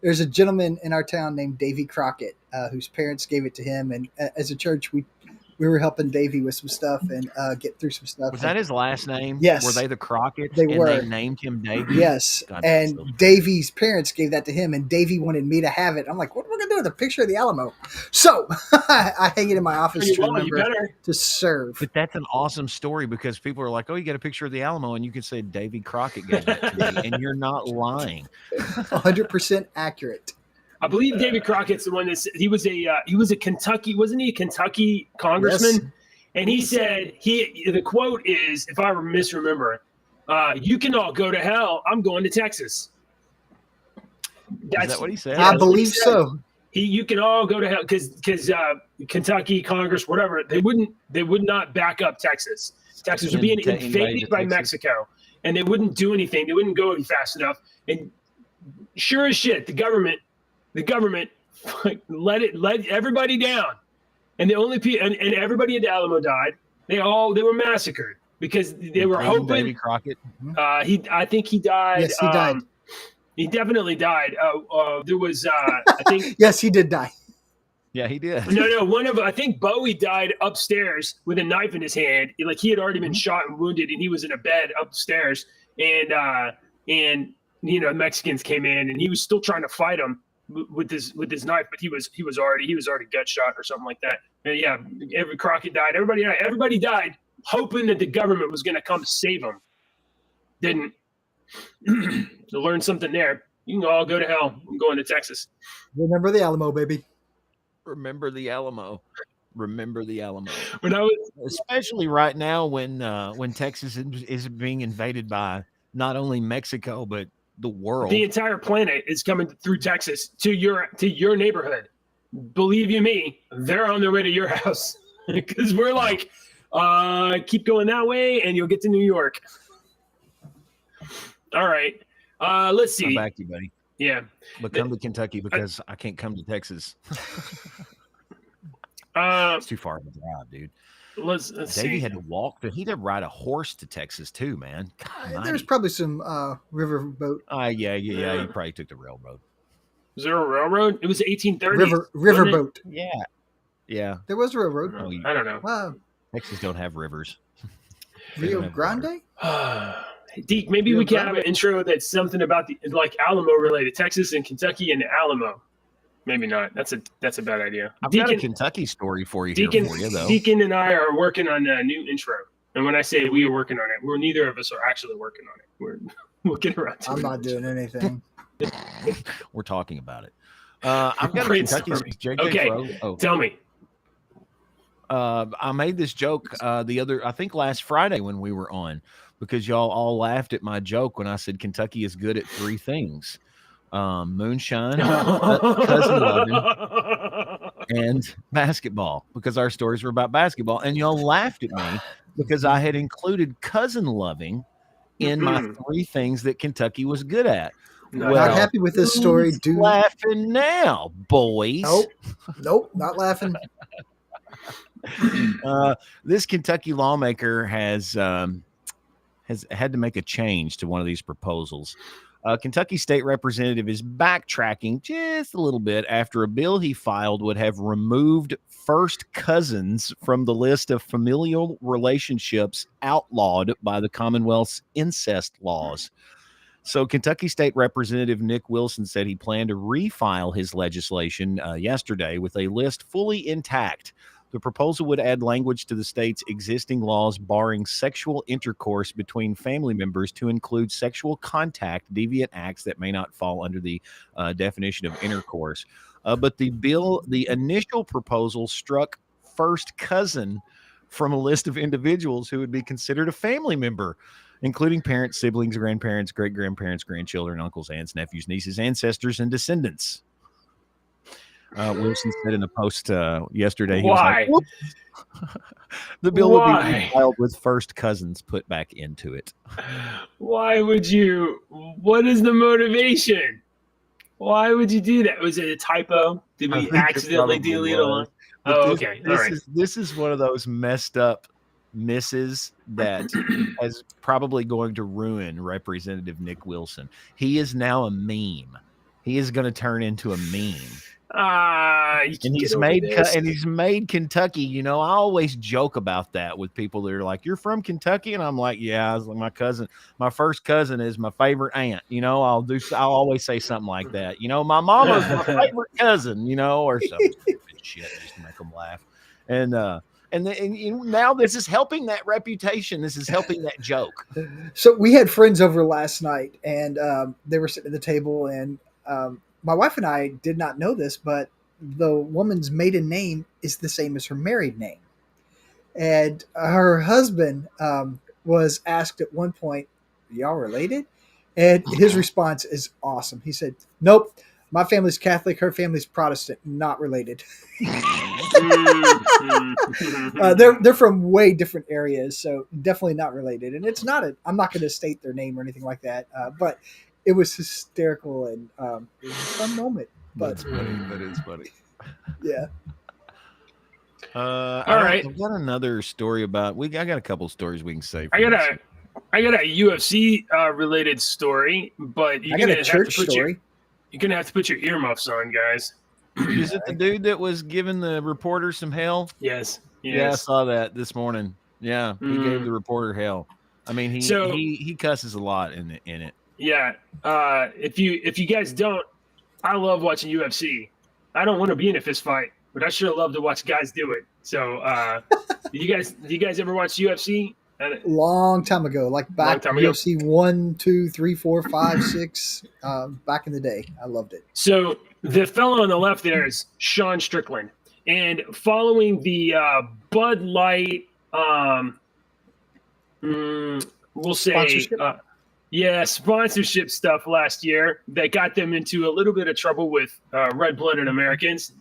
There's a gentleman in our town named Davy Crockett, whose parents gave it to him, and as a church, we were helping Davy with some stuff and get through some stuff. Was that his last name? Yes. Were they the Crockett's? They were. They named him Davy? Yes. God, and so Davy's parents gave that to him, and Davy wanted me to have it. I'm like, what am I going to do with a picture of the Alamo? So I hang it in my office to remember to serve. But that's an awesome story, because people are like, oh, you got a picture of the Alamo, and you can say Davy Crockett gave that to me, and you're not lying. 100% accurate. I believe David Crockett's the one that he was a Kentucky, wasn't he a Kentucky congressman? Yes. And he said the quote is, if I misremember, you can all go to hell. I'm going to Texas. Is that what he said? I believe so. You can all go to hell because Kentucky Congress, whatever, they would not back up Texas. Texas would be invaded by Mexico, and they wouldn't do anything. They wouldn't go fast enough. And sure as shit, the government let everybody down, and the only people and everybody at the Alamo died. They were massacred because they were hoping. Davy Crockett. I think he died. Yes, he died. He definitely died. There was I think. Yes, he did die. Yeah, he did. No. I think Bowie died upstairs with a knife in his hand. Like, he had already been shot and wounded, and he was in a bed upstairs. And Mexicans came in, and he was still trying to fight them with his knife, but he was already gut shot or something like that. And yeah, Crockett died. Everybody died, hoping that the government was going to come save them. Didn't. To learn something there. You can all go to hell. I'm going to Texas. Remember the Alamo, baby. Remember the Alamo. Remember the Alamo. Especially right now when Texas is being invaded by not only Mexico but the world. The entire planet is coming through Texas to your neighborhood. Believe you me, they're on their way to your house because we're like, keep going that way and you'll get to New York. All right, let's see. I'm back to you, buddy. Yeah, but come to Kentucky because I can't come to Texas. It's too far of a drive, dude. Let's Davey see. had to walk. He had to ride a horse to Texas too, man. There's probably some river boat. Yeah. He probably took the railroad. Was there a railroad? It was 1830s. Riverboat. Yeah. There was a railroad. I don't know. Wow. Texas don't have rivers. Rio Grande? Deke, maybe we can have an intro that's something about the like Alamo related, Texas and Kentucky and Alamo. Maybe not. That's a bad idea. I've got a Kentucky story for you here for you, though. Deacon and I are working on a new intro. And when I say we are working on it, neither of us are actually working on it. We'll get around to it. I'm not doing anything. We're talking about it. I've got a Kentucky JJ Okay, tell me. I made this joke I think last Friday when we were on, because y'all all laughed at my joke when I said Kentucky is good at three things: moonshine, cousin loving, and basketball, because our stories were about basketball. And y'all laughed at me because I had included cousin loving in my three things that Kentucky was good at. Well, not happy with this story, dude. Laughing now, boys. Nope, not laughing. This Kentucky lawmaker has had to make a change to one of these proposals. Kentucky state representative is backtracking just a little bit after a bill he filed would have removed first cousins from the list of familial relationships outlawed by the Commonwealth's incest laws. So Kentucky State Representative Nick Wilson said he planned to refile his legislation yesterday with a list fully intact. The proposal would add language to the state's existing laws barring sexual intercourse between family members to include sexual contact, deviant acts that may not fall under the definition of intercourse. But the initial proposal struck first cousin from a list of individuals who would be considered a family member, including parents, siblings, grandparents, great-grandparents, grandchildren, uncles, aunts, nephews, nieces, ancestors, and descendants. Wilson said in a post yesterday, Why? He was like, the bill will be filed with first cousins put back into it. Why would you? What is the motivation? Why would you do that? Was it a typo? Did we accidentally delete a line? Oh, okay. All right. This is one of those messed up misses that is probably going to ruin Representative Nick Wilson. He is now a meme. He is going to turn into a meme. And he's made Kentucky. You know, I always joke about that with people that are like, "You're from Kentucky," and I'm like, "Yeah." I was like, my first cousin is my favorite aunt. You know, I'll always say something like that. You know, my mama's my favorite cousin. You know, or some stupid shit just to make them laugh. And now this is helping that reputation. This is helping that joke. So we had friends over last night, and they were sitting at the table, and my wife and I did not know this, but the woman's maiden name is the same as her married name. And her husband was asked at one point, "Are y'all related?" And his response is awesome. He said, "Nope, my family's Catholic, her family's Protestant, not related." They're from way different areas, so definitely not related. And it's not I'm not going to state their name or anything like that, but it was hysterical, and it was a fun moment. But that's funny. That is funny. Yeah. All right. I've got another story about. I got a couple stories we can say. I got a UFC related story, but I got a church story. You're gonna have to put your earmuffs on, guys. Is it the dude that was giving the reporter some hell? Yes. Yeah, I saw that this morning. Yeah, he gave the reporter hell. I mean, he cusses a lot in it. Yeah. If you guys don't, I love watching UFC. I don't want to be in a fist fight, but I sure love to watch guys do it. So, do you guys ever watch UFC? Long time ago, like back UFC 1, 2, 3, 4, 5, 6. Back in the day, I loved it. So the fellow on the left there is Sean Strickland, and following the Bud Light, we'll say, sponsorship stuff last year that got them into a little bit of trouble with red-blooded Americans,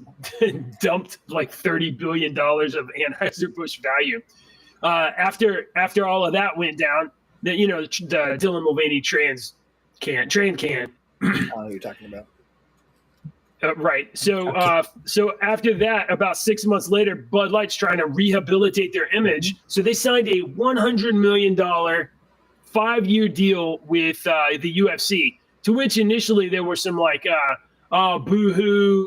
dumped like $30 billion of Anheuser-Busch value. After all of that went down, the Dylan Mulvaney train can. I don't know what you're talking about. Right. So after that, about 6 months later, Bud Light's trying to rehabilitate their image. So they signed a $100 million 5-year deal with the UFC, to which initially there were some oh, boo-hoo,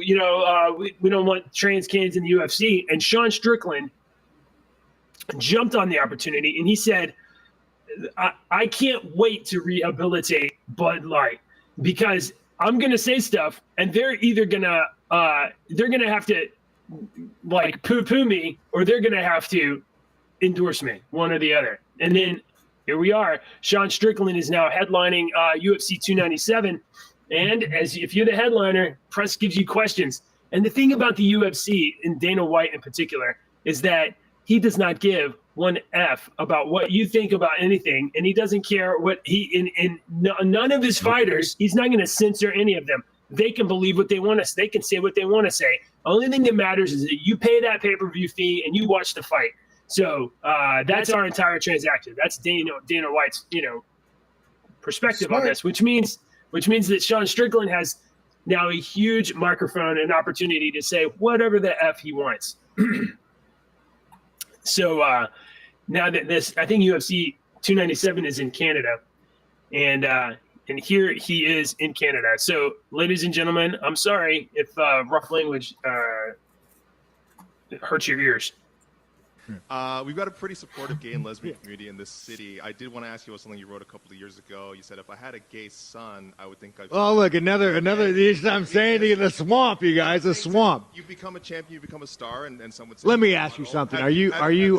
we don't want trans kids in the UFC. And Sean Strickland jumped on the opportunity, and he said, I can't wait to rehabilitate Bud Light because I'm going to say stuff, and they're either going to have to like poo-poo me, or they're going to have to endorse me, one or the other. And then here we are. Sean Strickland is now headlining UFC 297. And if you're the headliner, press gives you questions. And the thing about the UFC, and Dana White in particular, is that he does not give one F about what you think about anything. And he doesn't care what none of his fighters, he's not going to censor any of them. They can believe what they want to. They can say what they want to say. Only thing that matters is that you pay that pay-per-view fee and you watch the fight. So that's our entire transaction. That's Dana White's, perspective on this, which means that Sean Strickland has now a huge microphone and opportunity to say whatever the F he wants. So now that I think UFC 297 is in Canada, and here he is in Canada. So, ladies and gentlemen, I'm sorry if rough language hurts your ears. We've got a pretty supportive gay and lesbian community in this city. I did want to ask you about something you wrote a couple of years ago. You said, if I had a gay son, I would think I'd... Oh, look, another. I'm saying the swamp, you guys, the swamp. You become a champion, you become a star, and some would say... Let me ask you something. Are you gay? Have you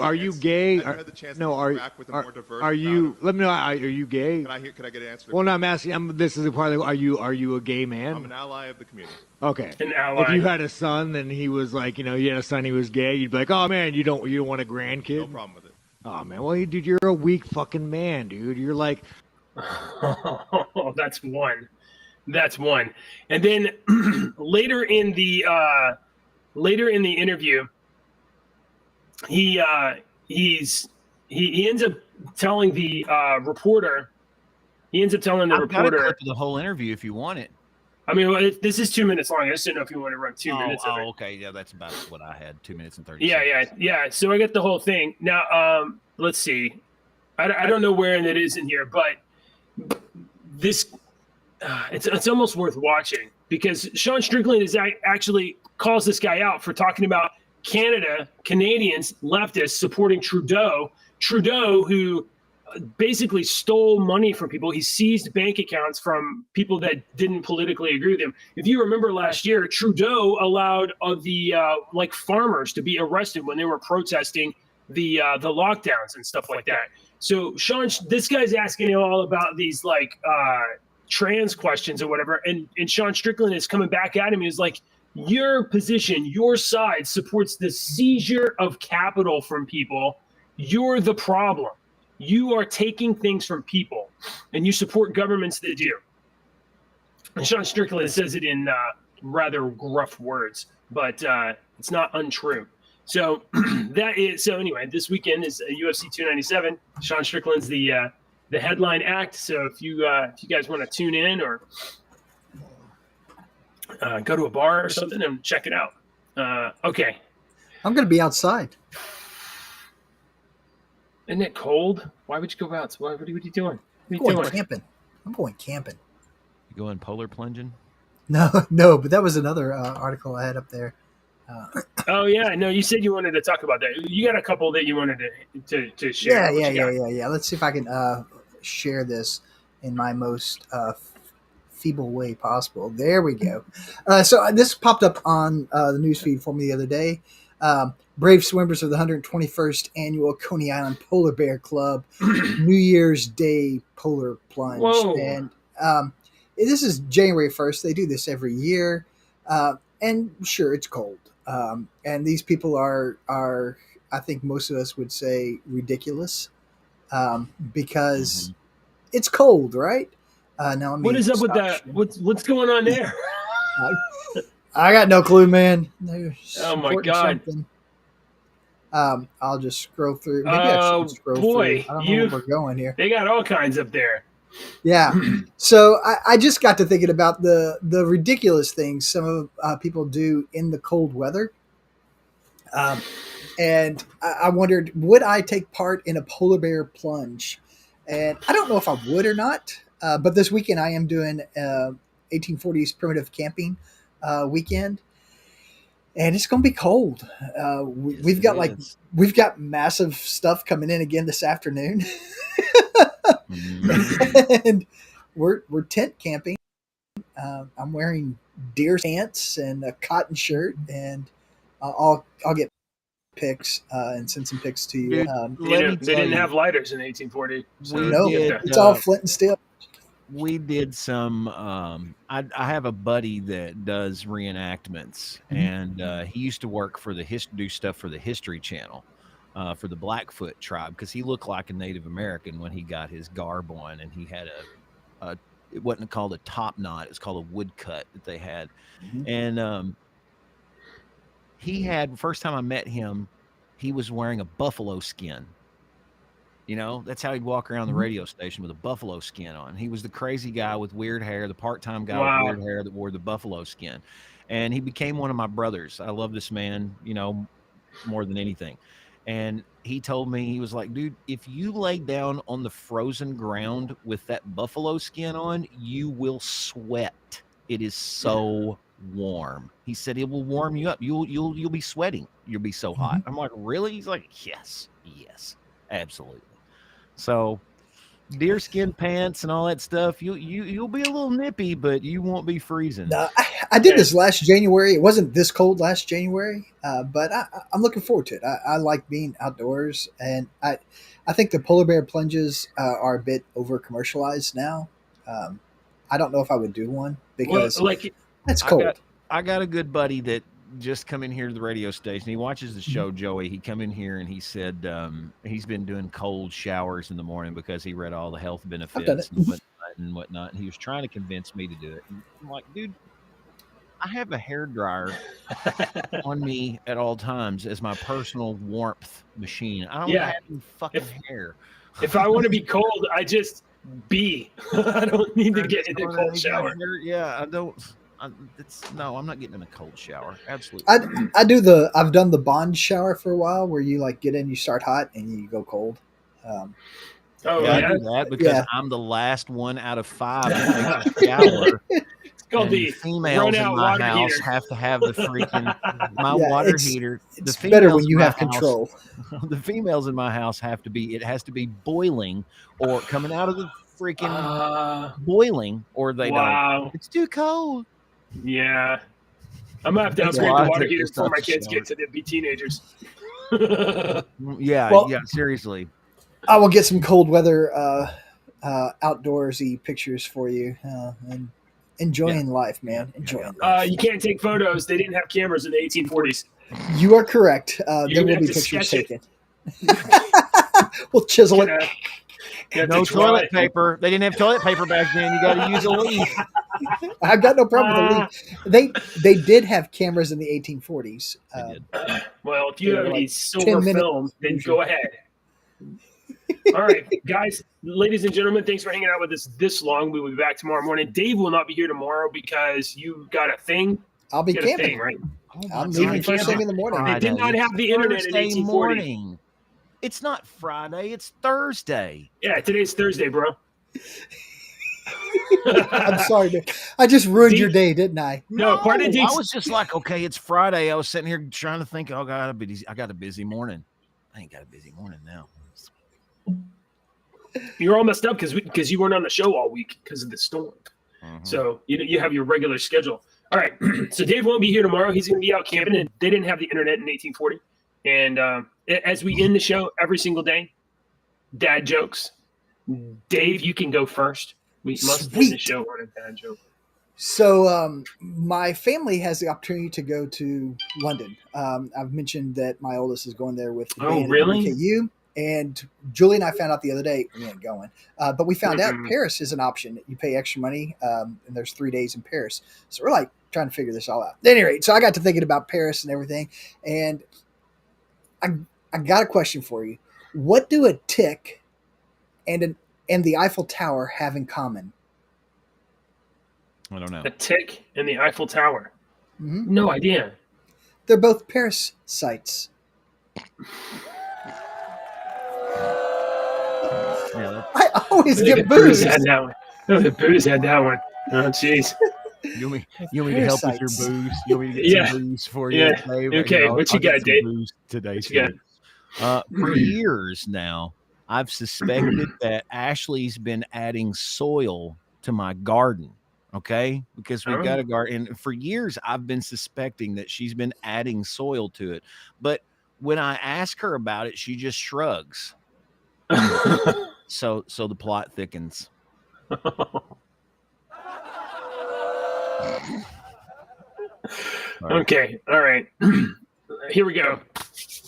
had the chance to interact with a more diverse... Are you... Let me know, are you gay? Could I get an answer? Well, no, I'm asking, this is the part of, are you a gay man? I'm an ally of the community. Okay. An ally. If you had a son and he was like, you had a son, he was gay, you'd be like, oh man, you don't want a grandkid? No problem with it. Oh man, well, dude, you're a weak fucking man, dude. You're like... Oh, that's one. And then later in the interview, he ends up telling the reporter. I've got a clip of the whole interview if you want it. I mean, this is 2 minutes long. I just didn't know if you want to run 2 minutes of it. Okay. Yeah, that's about what I had. 2 minutes and 30 seconds. Yeah. So I got the whole thing. Now, let's see. I don't know where it is in here, but this it's almost worth watching because Sean Strickland is actually calls this guy out for talking about Canadians, leftists supporting Trudeau, who basically stole money from people. He seized bank accounts from people that didn't politically agree with him. If you remember last year, Trudeau allowed the farmers to be arrested when they were protesting the lockdowns and stuff like that. So Sean, this guy's asking him all about these trans questions or whatever, and Sean Strickland is coming back at him. He's like, your position, your side supports the seizure of capital from people. You're the problem. You are taking things from people, and you support governments that do. And Sean Strickland says it in rather gruff words, but it's not untrue. So anyway, this weekend is UFC 297. Sean Strickland's the headline act. So if you guys want to tune in or go to a bar or something and check it out. Okay. I'm going to be outside. Isn't it cold? Why would you go out? What are you doing? I'm going camping. You going polar plunging? No, but that was another article I had up there. Oh yeah, no, you said you wanted to talk about that. You got a couple that you wanted to share. Yeah. Let's see if I can share this in my most feeble way possible. There we go. So this popped up on the newsfeed for me the other day. Brave swimmers of the 121st annual Coney Island Polar Bear Club New Year's Day polar plunge. Whoa. And this is January 1st. They do this every year. And sure, it's cold. And these people are, I think most of us would say, ridiculous because it's cold, right? Now, what is up with that? What's going on there? I got no clue, man. Oh my God. I'll just scroll through. Maybe I should scroll through. I don't know where we're going here. They got all kinds up there. Yeah. So I just got to thinking about the ridiculous things some of people do in the cold weather. And I wondered, would I take part in a polar bear plunge? And I don't know if I would or not. But this weekend I am doing 1840s primitive camping weekend, and it's going to be cold. We've got massive stuff coming in again this afternoon, and we're tent camping. I'm wearing deer pants and a cotton shirt, and I'll get pics and send some pics to you. Dude, they didn't have lighters in 1840. So it's all flint and steel. We did some. I have a buddy that does reenactments, and he used to work for do stuff for the History Channel, for the Blackfoot tribe, because he looked like a Native American when he got his garb on, and he had it wasn't called a top knot; it's called a woodcut that they had, and he had, first time I met him, he was wearing a buffalo skin. You know, that's how he'd walk around the radio station with a buffalo skin on. He was the crazy guy with weird hair, the part-time guy with weird hair that wore the buffalo skin. And he became one of my brothers. I love this man, you know, more than anything. And he told me, he was like, dude, if you lay down on the frozen ground with that buffalo skin on, you will sweat. It is so warm. He said it will warm you up. You'll be sweating. You'll be so hot. I'm like, really? He's like, yes, absolutely. So deerskin pants and all that stuff, you'll be a little nippy, but you won't be freezing. No, I did this last January. It wasn't this cold last January, but I'm looking forward to it. I like being outdoors, and I think the polar bear plunges are a bit over commercialized now. I don't know if I would do one because it's cold. I got a good buddy that just come in here to the radio station. He watches the show, Joey. He come in here and he said he's been doing cold showers in the morning because he read all the health benefits and whatnot. And he was trying to convince me to do it. And I'm like, dude, I have a hairdryer on me at all times as my personal warmth machine. I don't have any fucking hair. If I want to be cold, I just be. I don't need to get in a cold shower. Yeah, I don't. I'm not getting in a cold shower. Absolutely. I've done the bond shower for a while where you like get in, you start hot and you go cold. I do that because I'm the last one out of 5 that takes a shower. It's called the females in my house have to have the freaking water heater. It's better when you have control. The females in my house it has to be boiling or coming out of the freaking boiling, or they don't. It's too cold. Yeah. I'm going to have to upgrade the water heater before my kids get to be teenagers. Seriously. I will get some cold weather outdoorsy pictures for you and enjoying life, man. Enjoying life. You can't take photos. They didn't have cameras in the 1840s. You are correct. There will be pictures taken. We'll chisel it. No toilet paper. They didn't have toilet paper back then. You got to use a leaf. I've got no problem with the leaf. They did have cameras in the 1840s. Well, if you have any silver film, then go ahead. All right, guys, ladies and gentlemen, thanks for hanging out with us this long. We will be back tomorrow morning. Dave will not be here tomorrow because you got a thing. I'll be camping. Thing, right? I'm leaving first thing in the morning. They did not have the internet in 1840. Morning. It's not Friday. It's Thursday. Yeah, today's Thursday, bro. I'm sorry, man. I just ruined your day, didn't I? No, part of I was just like, okay, it's Friday. I was sitting here trying to think, I got a busy morning. I ain't got a busy morning now. You're all messed up because you weren't on the show all week because of the storm. Mm-hmm. So you have your regular schedule. All right. So Dave won't be here tomorrow. He's going to be out camping, and they didn't have the internet in 1840. And as we end the show every single day, dad jokes. Dave, you can go first. We must end the show on a dad joke. So my family has the opportunity to go to London. I've mentioned that my oldest is going there with the band really? at UKU. And Julie and I found out the other day, we ain't going, but we found out Paris is an option. You pay extra money, and there's 3 days in Paris. So we're like trying to figure this all out. At any rate, so I got to thinking about Paris and everything, and I got a question for you. What do a tick and the Eiffel Tower have in common? I don't know. A tick and the Eiffel Tower. Mm-hmm. No idea. They're both Paris sites. Yeah, I always get booze. The booze had that one. Oh, jeez. You want me to help with your Parasites. booze? You want me to get some booze for you? Yeah. Dave? Okay, what you I'll get got, some Dave? booze today, What you got? for years now, I've suspected that Ashley's been adding soil to my garden. Okay, because we've got a garden, and for years I've been suspecting that she's been adding soil to it. But when I ask her about it, she just shrugs. So the plot thickens. Okay, all right. Here we go.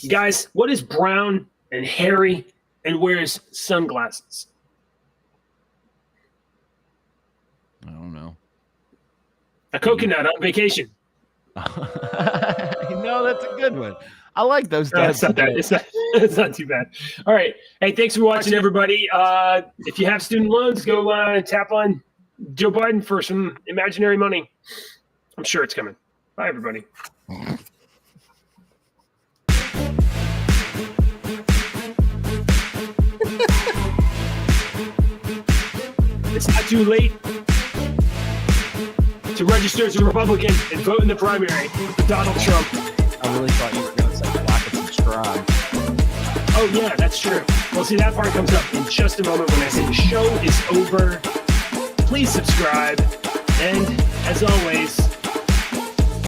Guys, what is brown and hairy and wears sunglasses? I don't know. A coconut on vacation. No, that's a good one. I like those. It's not too bad. All right. Hey, thanks for watching, everybody. If you have student loans, go tap on Joe Biden for some imaginary money. I'm sure it's coming. Bye, everybody. It's not too late to register as a Republican and vote in the primary for Donald Trump. I really thought you were going to say like and subscribe. Oh, yeah, that's true. Well, see, that part comes up in just a moment when I say the show is over. Please subscribe. And as always,